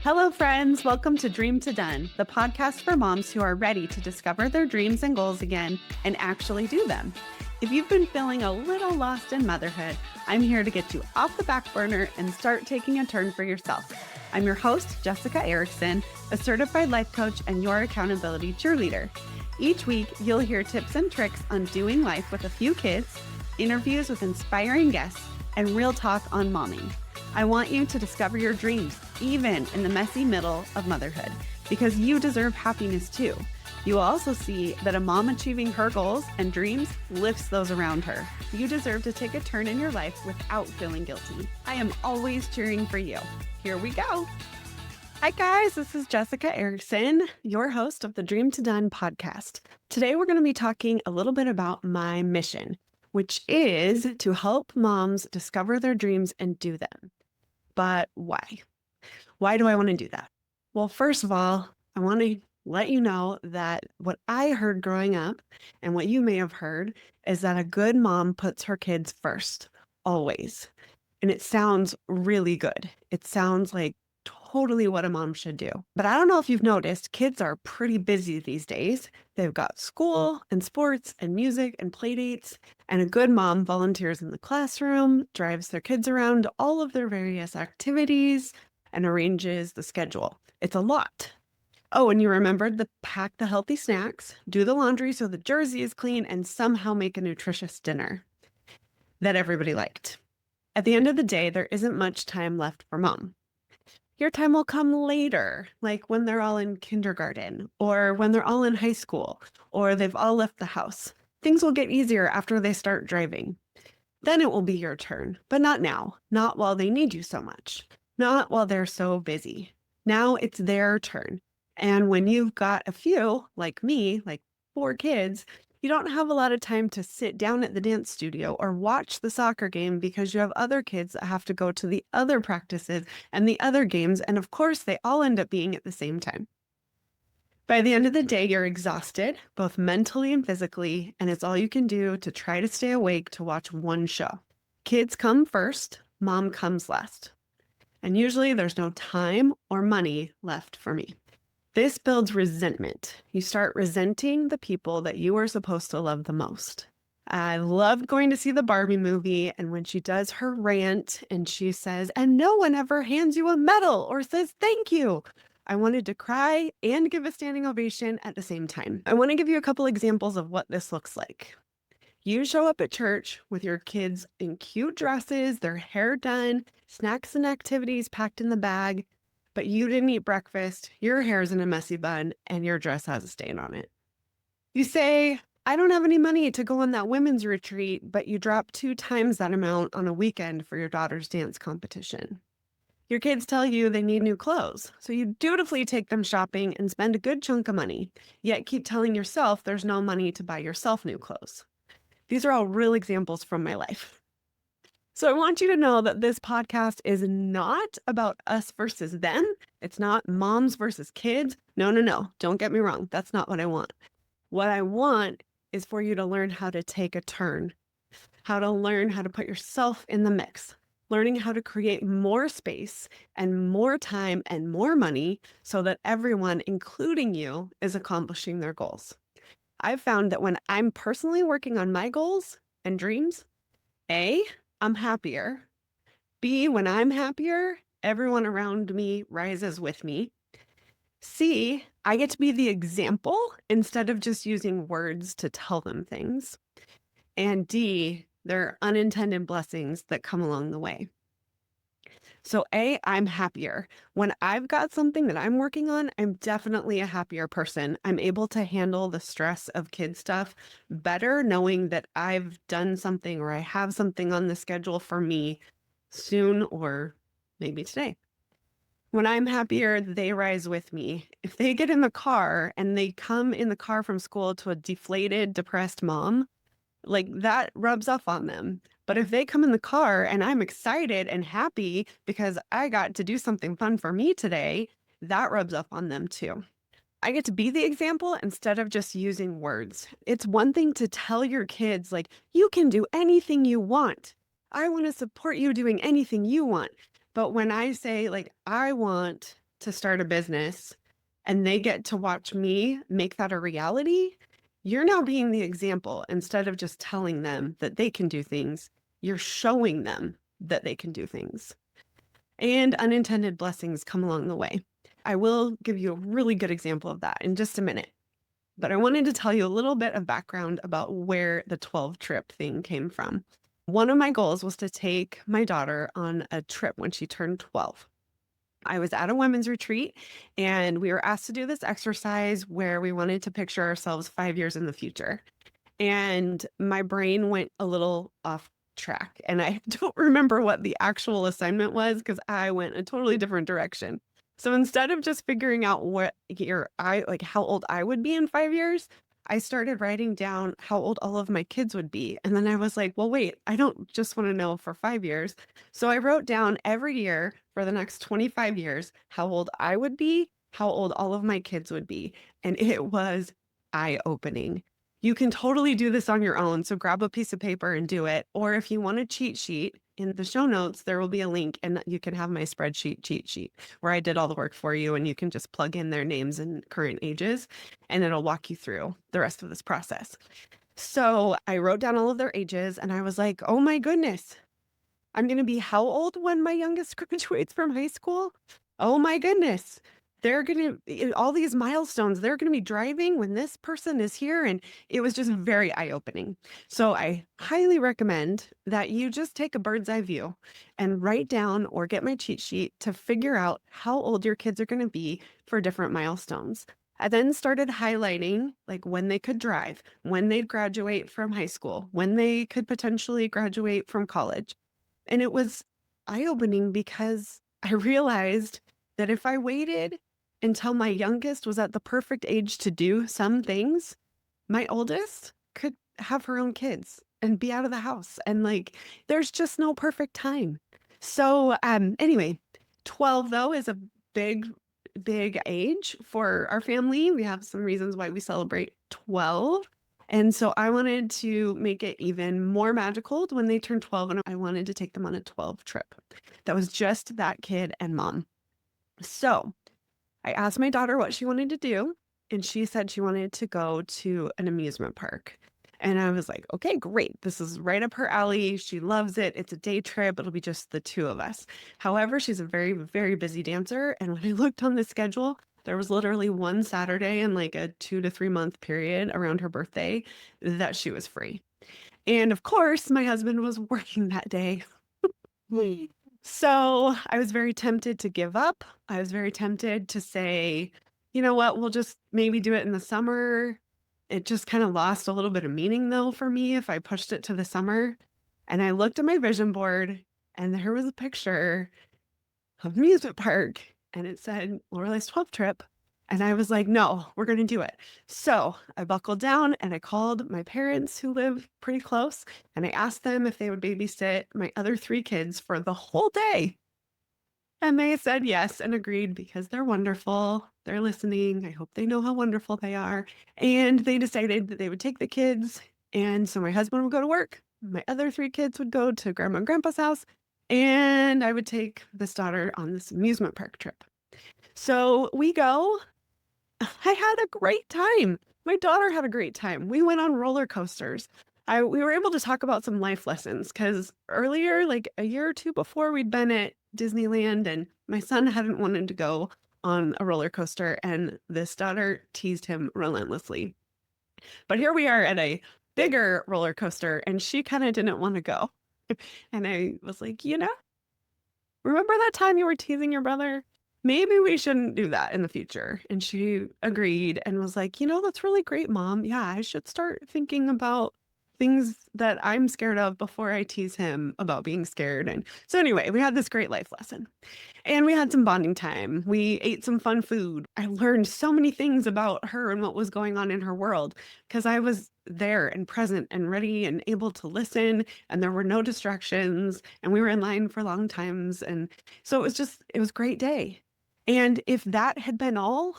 Hello, friends. Welcome to Dream to Done, the podcast for moms who are ready to discover their dreams and goals again and actually do them. If you've been feeling a little lost in motherhood, I'm here to get you off the back burner and start taking a turn for yourself. I'm your host, Jessica Erickson, a certified life coach and your accountability cheerleader. Each week, you'll hear tips and tricks on doing life with a few kids, interviews with inspiring guests, and real talk on momming. I want you to discover your dreams, even in the messy middle of motherhood, because you deserve happiness too. You will also see that a mom achieving her goals and dreams lifts those around her. You deserve to take a turn in your life without feeling guilty. I am always cheering for you. Here we go. Hi guys, this is Jessica Erickson, your host of the Dream to Done podcast. Today we're going to be talking a little bit about my mission, which is to help moms discover their dreams and do them. But why? Why do I want to do that? Well, first of all, I want to let you know that what I heard growing up and what you may have heard is that a good mom puts her kids first, always. And it sounds really good. It sounds like totally what a mom should do. But I don't know if you've noticed, kids are pretty busy these days. They've got school and sports and music and play dates. And a good mom volunteers in the classroom, drives their kids around to all of their various activities, and arranges the schedule. It's a lot. Oh, and you remembered to pack the healthy snacks, do the laundry so the jersey is clean, and somehow make a nutritious dinner that everybody liked. At the end of the day, there isn't much time left for mom. Your time will come later, like when they're all in kindergarten, or when they're all in high school, or they've all left the house. Things will get easier after they start driving. Then it will be your turn, but not now, not while they need you so much, not while they're so busy. Now it's their turn. And when you've got a few, like me, like 4 kids, you don't have a lot of time to sit down at the dance studio or watch the soccer game because you have other kids that have to go to the other practices and the other games. And of course, they all end up being at the same time. By the end of the day, you're exhausted, both mentally and physically, and it's all you can do to try to stay awake to watch one show. Kids come first, mom comes last. And usually there's no time or money left for me. This builds resentment. You start resenting the people that you are supposed to love the most. I loved going to see the Barbie movie, and when she does her rant and she says, "And no one ever hands you a medal or says thank you," I wanted to cry and give a standing ovation at the same time. I want to give you a couple examples of what this looks like. You show up at church with your kids in cute dresses, their hair done, snacks and activities packed in the bag, but you didn't eat breakfast, your hair's in a messy bun, and your dress has a stain on it. You say, "I don't have any money to go on that women's retreat," but you drop 2 times that amount on a weekend for your daughter's dance competition. Your kids tell you they need new clothes, so you dutifully take them shopping and spend a good chunk of money, yet keep telling yourself there's no money to buy yourself new clothes. These are all real examples from my life. So I want you to know that this podcast is not about us versus them. It's not moms versus kids. No. Don't get me wrong. That's not what I want. What I want is for you to learn how to take a turn, how to learn how to put yourself in the mix, learning how to create more space and more time and more money so that everyone, including you, is accomplishing their goals. I've found that when I'm personally working on my goals and dreams, A, I'm happier. B, when I'm happier, everyone around me rises with me. C, I get to be the example instead of just using words to tell them things. And D, there are unintended blessings that come along the way. So A, I'm happier. When I've got something that I'm working on, I'm definitely a happier person. I'm able to handle the stress of kid stuff better, knowing that I've done something or I have something on the schedule for me soon or maybe today. When I'm happier, they rise with me. If they get in the car and they come in the car from school to a deflated, depressed mom, like that rubs off on them. But if they come in the car and I'm excited and happy because I got to do something fun for me today, that rubs up on them too. I get to be the example instead of just using words. It's one thing to tell your kids, like, you can do anything you want. I want to support you doing anything you want. But when I say, like, I want to start a business and they get to watch me make that a reality, you're now being the example. Instead of just telling them that they can do things, you're showing them that they can do things. And unintended blessings come along the way. I will give you a really good example of that in just a minute. But I wanted to tell you a little bit of background about where the 12 trip thing came from. One of my goals was to take my daughter on a trip when she turned 12. I was at a women's retreat and we were asked to do this exercise where we wanted to picture ourselves 5 years in the future. And my brain went a little off track. And I don't remember what the actual assignment was because I went a totally different direction. So instead of just figuring out what year like how old I would be in 5 years, I started writing down how old all of my kids would be. And then I was like, well, wait, I don't just want to know for 5 years. So I wrote down every year for the next 25 years how old I would be, how old all of my kids would be. And it was eye-opening. You can totally do this on your own. So grab a piece of paper and do it. Or if you want a cheat sheet, in the show notes, there will be a link and you can have my spreadsheet cheat sheet where I did all the work for you and you can just plug in their names and current ages and it'll walk you through the rest of this process. So I wrote down all of their ages and I was like, oh my goodness, I'm going to be how old when my youngest graduates from high school? Oh my goodness. They're going to, all these milestones, they're going to be driving when this person is here. And it was just very eye-opening. So I highly recommend that you just take a bird's eye view and write down or get my cheat sheet to figure out how old your kids are going to be for different milestones. I then started highlighting like when they could drive, when they'd graduate from high school, when they could potentially graduate from college. And it was eye-opening because I realized that if I waited until my youngest was at the perfect age to do some things, my oldest could have her own kids and be out of the house. And like, there's just no perfect time. So anyway, 12 though is a big, big age for our family. We have some reasons why we celebrate 12. And so I wanted to make it even more magical when they turn 12, and I wanted to take them on a 12 trip. That was just that kid and mom. So I asked my daughter what she wanted to do, and she said she wanted to go to an amusement park. And I was like, okay, great. This is right up her alley. She loves it. It's a day trip. It'll be just the two of us. However, she's a very, very busy dancer. And when I looked on the schedule, there was literally one Saturday in like a 2 to 3 month period around her birthday that she was free. And of course, my husband was working that day. So I was very tempted to give up. I was very tempted to say, you know what, we'll just maybe do it in the summer. It just kind of lost a little bit of meaning though for me if I pushed it to the summer. And I looked at my vision board and there was a picture of amusement park and it said Lorelai's 12th trip. And I was like, no, we're going to do it. So I buckled down and I called my parents who live pretty close and I asked them if they would babysit my other 3 kids for the whole day. And they said yes and agreed because they're wonderful. They're listening. I hope they know how wonderful they are. And they decided that they would take the kids. And so my husband would go to work. My other 3 kids would go to grandma and grandpa's house. And I would take this daughter on this amusement park trip. So we go. I had a great time. My daughter had a great time. We went on roller coasters. We were able to talk about some life lessons because earlier, like a year or 2 before, we'd been at Disneyland and my son hadn't wanted to go on a roller coaster and this daughter teased him relentlessly. But here we are at a bigger roller coaster and she kind of didn't want to go. And I was like, remember that time you were teasing your brother? Maybe we shouldn't do that in the future. And she agreed and was like, that's really great, Mom. Yeah, I should start thinking about things that I'm scared of before I tease him about being scared. And so anyway, we had this great life lesson and we had some bonding time. We ate some fun food. I learned so many things about her and what was going on in her world because I was there and present and ready and able to listen and there were no distractions and we were in line for long times. And so it was a great day. And if that had been all,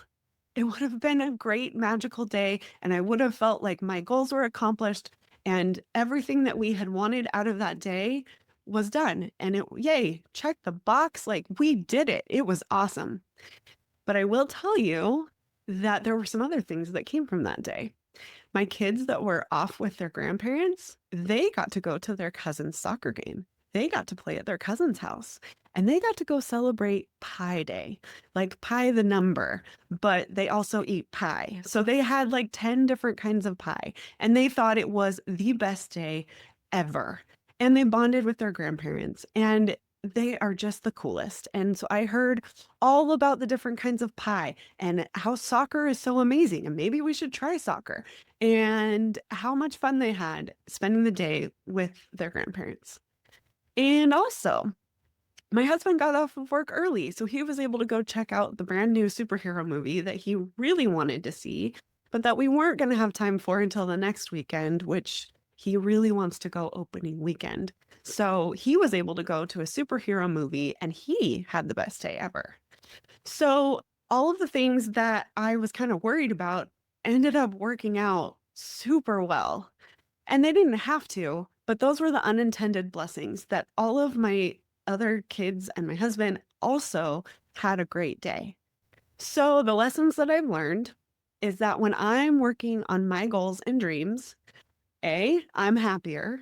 it would have been a great magical day and I would have felt like my goals were accomplished and everything that we had wanted out of that day was done. And yay, check the box. Like, we did it. It was awesome. But I will tell you that there were some other things that came from that day. My kids that were off with their grandparents, they got to go to their cousin's soccer game. They got to play at their cousin's house, and they got to go celebrate Pie Day, like pie the number, but they also eat pie. So they had like 10 different kinds of pie, and they thought it was the best day ever. And they bonded with their grandparents, and they are just the coolest. And so I heard all about the different kinds of pie and how soccer is so amazing, and maybe we should try soccer, and how much fun they had spending the day with their grandparents. And also, my husband got off of work early, so he was able to go check out the brand new superhero movie that he really wanted to see, but that we weren't going to have time for until the next weekend, which he really wants to go opening weekend. So he was able to go to a superhero movie, and he had the best day ever. So all of the things that I was kind of worried about ended up working out super well. And they didn't have to, but those were the unintended blessings that all of my other kids and my husband also had a great day. So the lessons that I've learned is that when I'm working on my goals and dreams, A, I'm happier.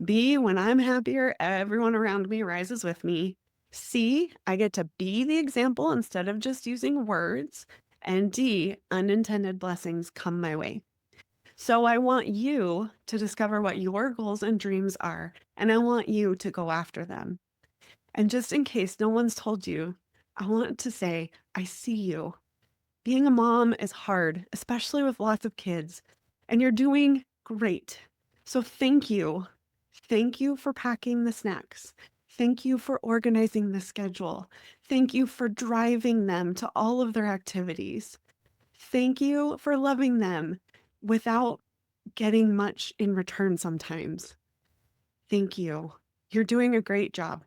B, when I'm happier, everyone around me rises with me. C, I get to be the example instead of just using words. And D, unintended blessings come my way. So I want you to discover what your goals and dreams are, and I want you to go after them. And just in case no one's told you, I want to say, I see you. Being a mom is hard, especially with lots of kids, and you're doing great. So thank you. Thank you for packing the snacks. Thank you for organizing the schedule. Thank you for driving them to all of their activities. Thank you for loving them without getting much in return sometimes. Thank you. You're doing a great job.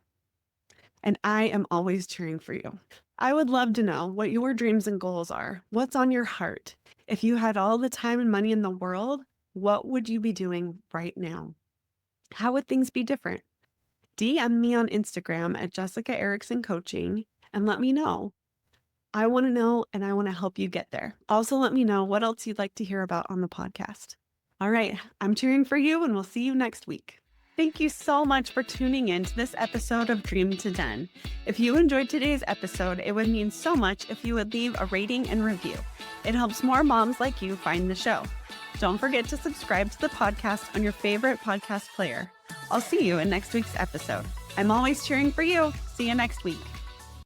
And I am always cheering for you. I would love to know what your dreams and goals are. What's on your heart? If you had all the time and money in the world, what would you be doing right now? How would things be different? DM me on Instagram at Jessica Erickson Coaching and let me know. I want to know, and I want to help you get there. Also, let me know what else you'd like to hear about on the podcast. All right, I'm cheering for you, and we'll see you next week. Thank you so much for tuning in to this episode of Dream to Done. If you enjoyed today's episode, it would mean so much if you would leave a rating and review. It helps more moms like you find the show. Don't forget to subscribe to the podcast on your favorite podcast player. I'll see you in next week's episode. I'm always cheering for you. See you next week.